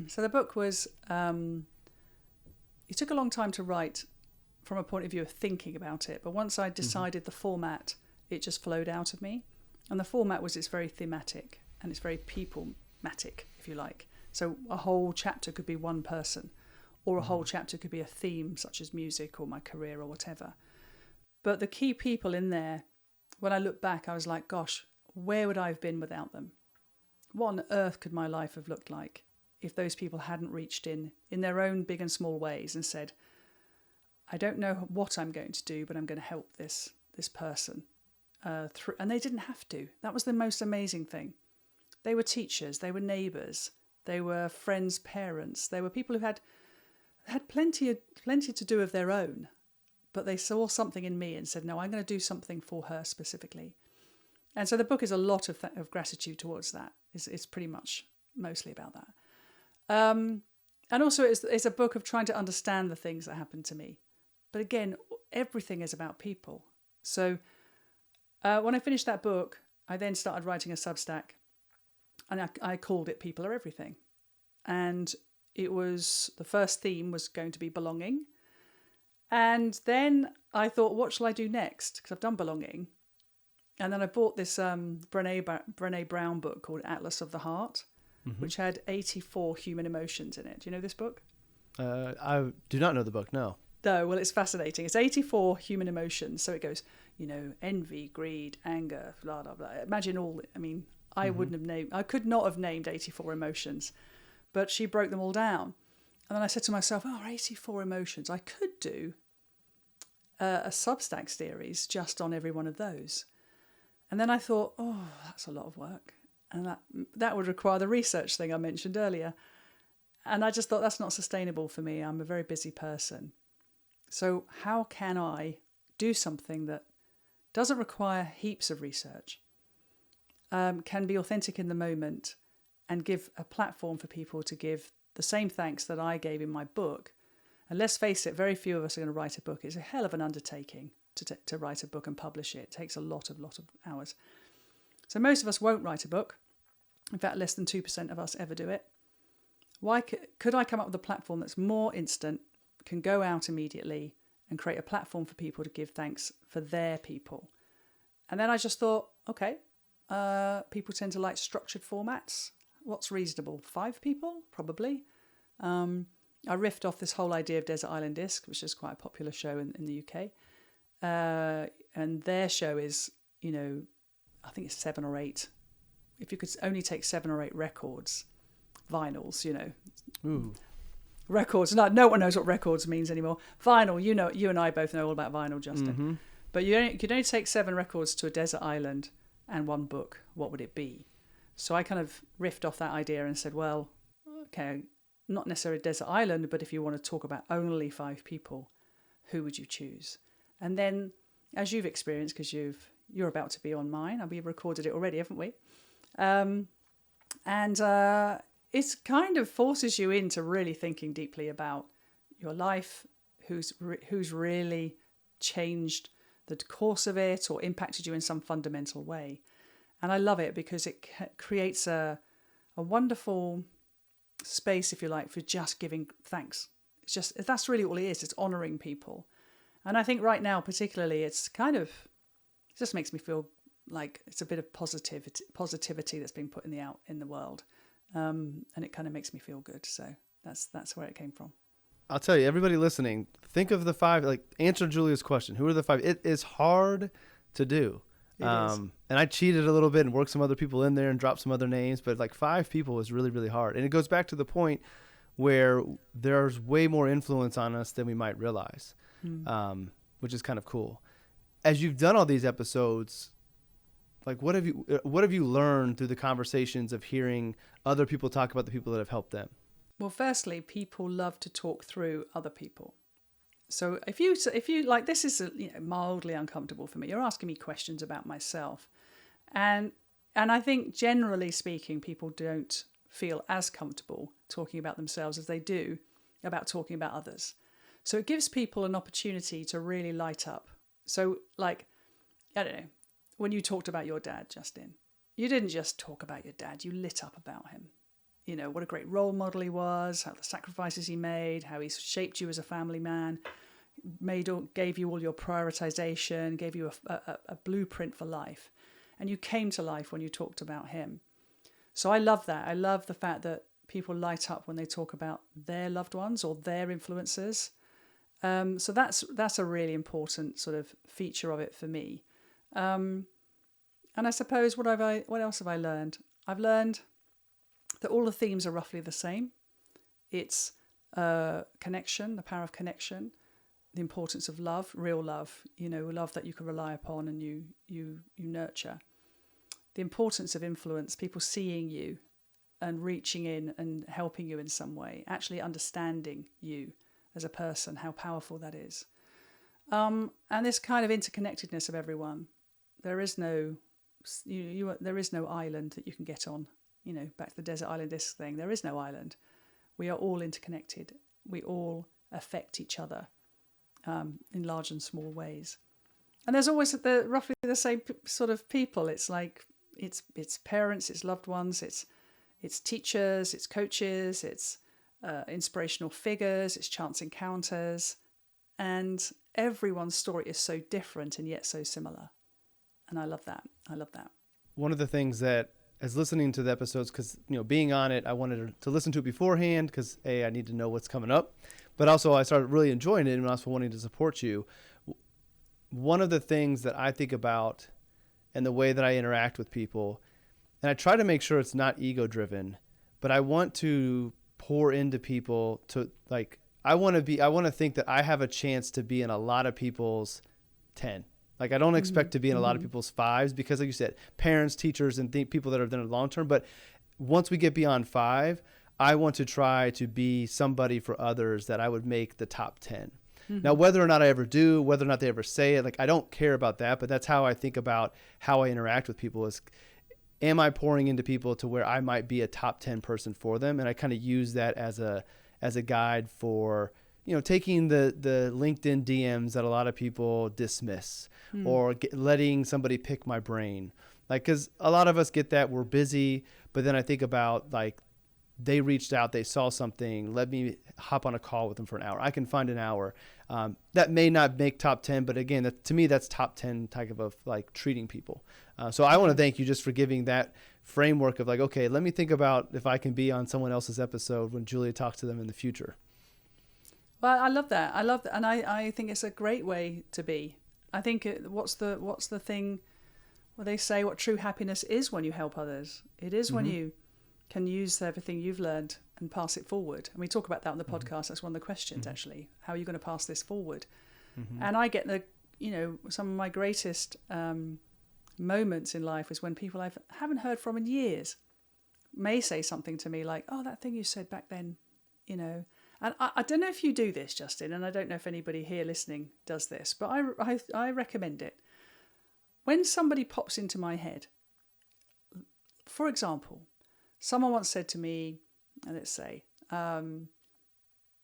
So the book was, it took a long time to write from a point of view of thinking about it. But once I decided the format, it just flowed out of me. And the format was, it's very thematic and it's very people-matic, if you like. So a whole chapter could be one person, or a whole chapter could be a theme, such as music or my career or whatever. But the key people in there, when I look back, I was like, gosh, where would I have been without them? What on earth could my life have looked like if those people hadn't reached in their own big and small ways and said, I don't know what I'm going to do, but I'm going to help this person through. And they didn't have to. That was the most amazing thing. They were teachers, they were neighbours, they were friends' parents, they were people who had plenty to do of their own, but they saw something in me and said, no, I'm going to do something for her specifically. And so the book is a lot of gratitude towards that. It's pretty much mostly about that. And also it's a book of trying to understand the things that happened to me. But again, everything is about people. So when I finished that book, I then started writing a Substack, and I called it People Are Everything. And it was, the first theme was going to be belonging. And then I thought, what shall I do next? Because I've done belonging. And then I bought this Brené Brown book called Atlas of the Heart, which had 84 human emotions in it. Do you know this book? I do not know the book, no. No, well, it's fascinating. It's 84 human emotions. So it goes, envy, greed, anger, blah, blah, blah. Imagine all, I could not have named 84 emotions, but she broke them all down. And then I said to myself, 84 emotions. I could do a Substack series just on every one of those. And then I thought, that's a lot of work. And that would require the research thing I mentioned earlier. And I just thought that's not sustainable for me. I'm a very busy person. So how can I do something that doesn't require heaps of research, can be authentic in the moment, and give a platform for people to give the same thanks that I gave in my book? And let's face it, very few of us are going to write a book. It's a hell of an undertaking to write a book and publish it. It takes a lot of hours. So most of us won't write a book. In fact, less than 2% of us ever do it. Why could I come up with a platform that's more instant, can go out immediately, and create a platform for people to give thanks for their people? And then I just thought, okay, people tend to like structured formats. What's reasonable? 5 people? Probably. I riffed off this whole idea of Desert Island Disc, which is quite a popular show in the UK. And their show is, I think it's 7 or 8. If you could only take 7 or 8 records, vinyls, Ooh. Records. No one knows what records means anymore. Vinyl, you and I both know all about vinyl, Justin. But you could only take 7 records to a desert island and 1 book. What would it be? So I kind of riffed off that idea and said, well, okay, not necessarily a desert island, but if you want to talk about only 5 people, who would you choose? And then, as you've experienced, because you're about to be on mine, we've recorded it already, haven't we? It kind of forces you into really thinking deeply about your life, who's really changed the course of it or impacted you in some fundamental way. And I love it because it creates a wonderful space, if you like, for just giving thanks. That's really all it is. It's honouring people. And I think right now, particularly, it just makes me feel like it's a bit of positivity that's being put in the world. And it kind of makes me feel good. So That's where it came from. I'll tell you, everybody listening, think of the 5, like answer Julia's question. Who are the 5? It is hard to do. It is. And I cheated a little bit and worked some other people in there and dropped some other names, but like 5 people is really, really hard. And it goes back to the point where there's way more influence on us than we might realize, which is kind of cool. As you've done all these episodes, like what have you learned through the conversations of hearing other people talk about the people that have helped them? Well, firstly, people love to talk through other people. So if you like, this is mildly uncomfortable for me. You're asking me questions about myself, and I think generally speaking, people don't feel as comfortable talking about themselves as they do about talking about others. So it gives people an opportunity to really light up. So like, I don't know, when you talked about your dad, Justin, you didn't just talk about your dad, you lit up about him. You know, what a great role model he was, how the sacrifices he made, how he shaped you as a family man, gave you all your prioritization, gave you a blueprint for life. And you came to life when you talked about him. So I love that. I love the fact that people light up when they talk about their loved ones or their influences. So that's a really important sort of feature of it for me. And I suppose what else have I learned? I've learned that all the themes are roughly the same. It's connection, the power of connection, the importance of love, real love, love that you can rely upon and you nurture. The importance of influence, people seeing you and reaching in and helping you in some way, actually understanding you as a person, how powerful that is. And this kind of interconnectedness of everyone. There is no there is no island that you can get on. Back to the desert island disc thing. There is no island. We are all interconnected. We all affect each other in large and small ways. And there's always roughly the same sort of people. It's like it's parents, it's loved ones, it's teachers, it's coaches, it's inspirational figures, it's chance encounters, and everyone's story is so different and yet so similar. And I love that. One of the things that, as listening to the episodes, because being on it, I wanted to listen to it beforehand because I need to know what's coming up, but also I started really enjoying it and also wanting to support you. One of the things that I think about and the way that I interact with people, and I try to make sure it's not ego driven, but I want to pour into people to like, I want to think that I have a chance to be in a lot of people's 10. Like I don't expect to be in a lot of people's 5s because, like you said, parents, teachers, and people that are there long term. But once we get beyond 5, I want to try to be somebody for others that I would make the top 10. Now, whether or not I ever do, whether or not they ever say it, like I don't care about that. But that's how I think about how I interact with people is, am I pouring into people to where I might be a top 10 person for them? And I kind of use that as a guide for, taking the LinkedIn DMs that a lot of people dismiss or letting somebody pick my brain. Like, cause a lot of us get that we're busy, but then I think about like, they reached out, they saw something, let me hop on a call with them for an hour. I can find an hour. That may not make top 10, but again, to me, that's top 10 type of like treating people. So I want to thank you just for giving that framework of like, okay, let me think about if I can be on someone else's episode when Julia talks to them in the future. Well, I love that. And I think it's a great way to be. I think what's the thing where they say what true happiness is when you help others. It is when you can use everything you've learned and pass it forward. And we talk about that on the podcast. That's one of the questions, actually. How are you going to pass this forward? And I get some of my greatest moments in life is when people I haven't heard from in years may say something to me like, oh, that thing you said back then, And I don't know if you do this, Justin, and I don't know if anybody here listening does this, but I recommend it. When somebody pops into my head, for example, someone once said to me, let's say, I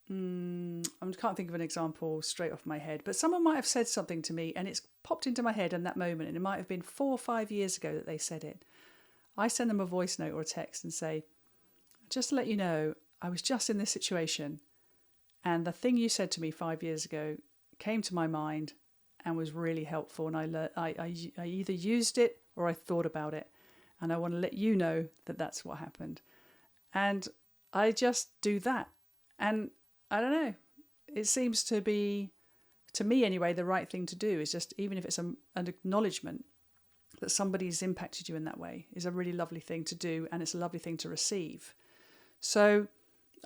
can't think of an example straight off my head, but someone might have said something to me and it's popped into my head in that moment, and it might have been 4 or 5 years ago that they said it. I send them a voice note or a text and say, just to let you know, I was just in this situation and the thing you said to me 5 years ago came to my mind and was really helpful, and I either used it or I thought about it, and I want to let you know that that's what happened. And I just do that. And I don't know, it seems to be, to me anyway, the right thing to do is just, even if it's an acknowledgement that somebody's impacted you in that way, is a really lovely thing to do, and it's a lovely thing to receive. So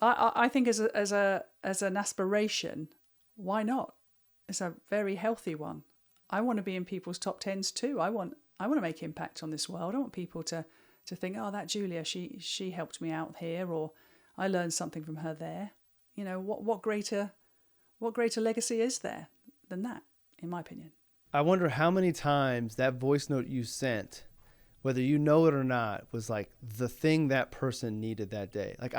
I think as an aspiration, why not? It's a very healthy one. I want to be in people's top tens too. I want to make impact on this world. I want people to think, oh, that Julia, she helped me out here, or I learned something from her there. You know, what greater legacy is there than that, in my opinion? I wonder how many times that voice note you sent, whether you know it or not, was like the thing that person needed that day. Like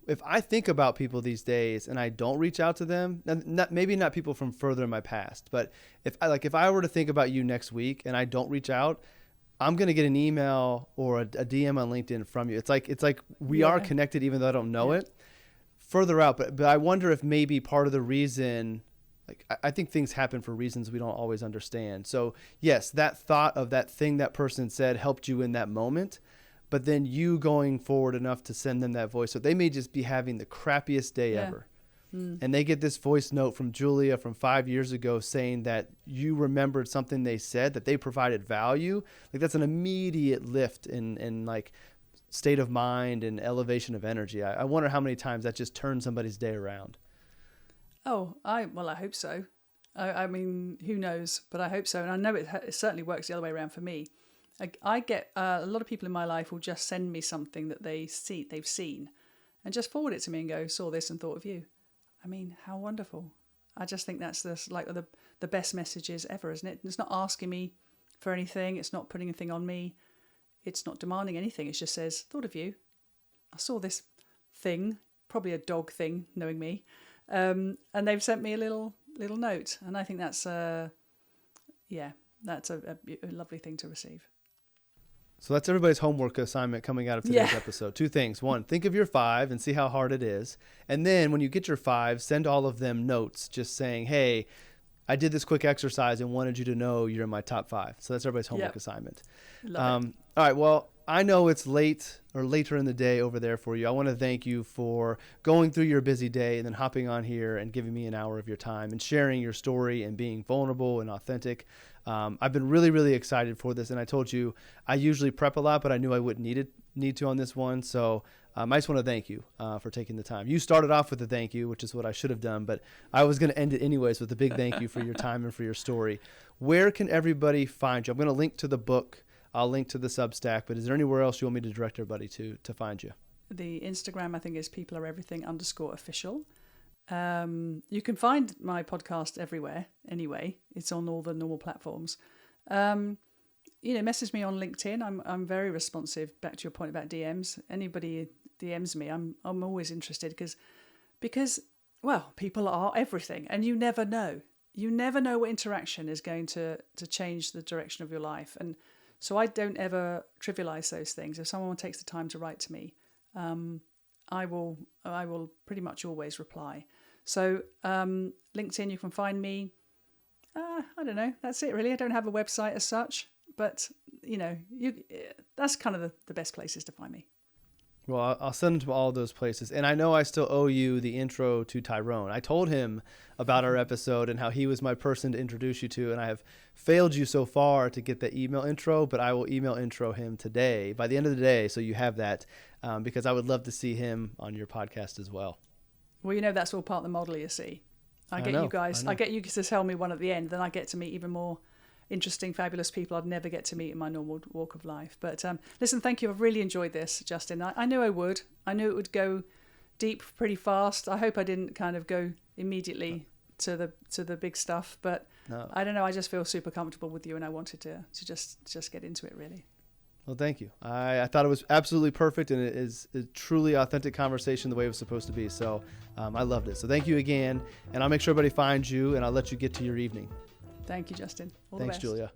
if I think about people these days and I don't reach out to them, maybe not people from further in my past, but if I were to think about you next week and I don't reach out, I'm going to get an email or a DM on LinkedIn from you. It's like we are connected even though I don't know it. Further out, but I wonder if maybe part of the reason, like I think things happen for reasons we don't always understand. So yes, that thought of that thing that person said helped you in that moment, but then you going forward enough to send them that voice. So they may just be having the crappiest day ever. And they get this voice note from Julia from 5 years ago saying that you remembered something they said, that they provided value. Like that's an immediate lift in like state of mind and elevation of energy. I wonder how many times that just turns somebody's day around. Oh, I hope so. I mean, who knows? But I hope so. And I know it certainly works the other way around for me. I get a lot of people in my life will just send me something that they've seen and just forward it to me and go, saw this and thought of you. I mean, how wonderful. I just think that's the best messages ever, isn't it? It's not asking me for anything. It's not putting anything on me. It's not demanding anything. It just says, thought of you. I saw this thing, probably a dog thing, knowing me. And they've sent me a little note. And I think that's a lovely thing to receive. So that's everybody's homework assignment coming out of today's episode. 2 things. 1, think of your 5 and see how hard it is. And then when you get your 5, send all of them notes just saying, hey, I did this quick exercise and wanted you to know you're in my top 5. So that's everybody's homework assignment. Love it. All right. Well, I know it's late or later in the day over there for you. I want to thank you for going through your busy day and then hopping on here and giving me an hour of your time and sharing your story and being vulnerable and authentic. I've been really, really excited for this. And I told you I usually prep a lot, but I knew I wouldn't need to on this one. So I just want to thank you for taking the time. You started off with a thank you, which is what I should have done, but I was going to end it anyways with a big thank you for your time and for your story. Where can everybody find you? I'm going to link to the book. I'll link to the Substack, but is there anywhere else you want me to direct everybody to find you? The Instagram, I think, is peopleareverything_official. You can find my podcast everywhere anyway. It's on all the normal platforms. Message me on LinkedIn. I'm very responsive. Back to your point about DMs. Anybody DMs me, I'm always interested because people are everything, and you never know. You never know what interaction is going to change the direction of your life. And so I don't ever trivialize those things. If someone takes the time to write to me, I will pretty much always reply. So LinkedIn, you can find me. I don't know. That's it, really. I don't have a website as such, but that's kind of the best places to find me. Well, I'll send them to all those places. And I know I still owe you the intro to Tyrone. I told him about our episode and how he was my person to introduce you to. And I have failed you so far to get the email intro, but I will email intro him today by the end of the day. So you have that because I would love to see him on your podcast as well. Well, that's all part of the model, you see. I get you to tell me one at the end, then I get to meet even more interesting, fabulous people I'd never get to meet in my normal walk of life. But listen, thank you. I've really enjoyed this, Justin. I knew I would. I knew it would go deep pretty fast. I hope I didn't kind of go immediately to the big stuff, but no. I don't know. I just feel super comfortable with you, and I wanted to just get into it, really. Well, thank you. I thought it was absolutely perfect, and it is a truly authentic conversation the way it was supposed to be. So I loved it. So thank you again, and I'll make sure everybody finds you, and I'll let you get to your evening. Thank you, Justin. Thanks, Julia.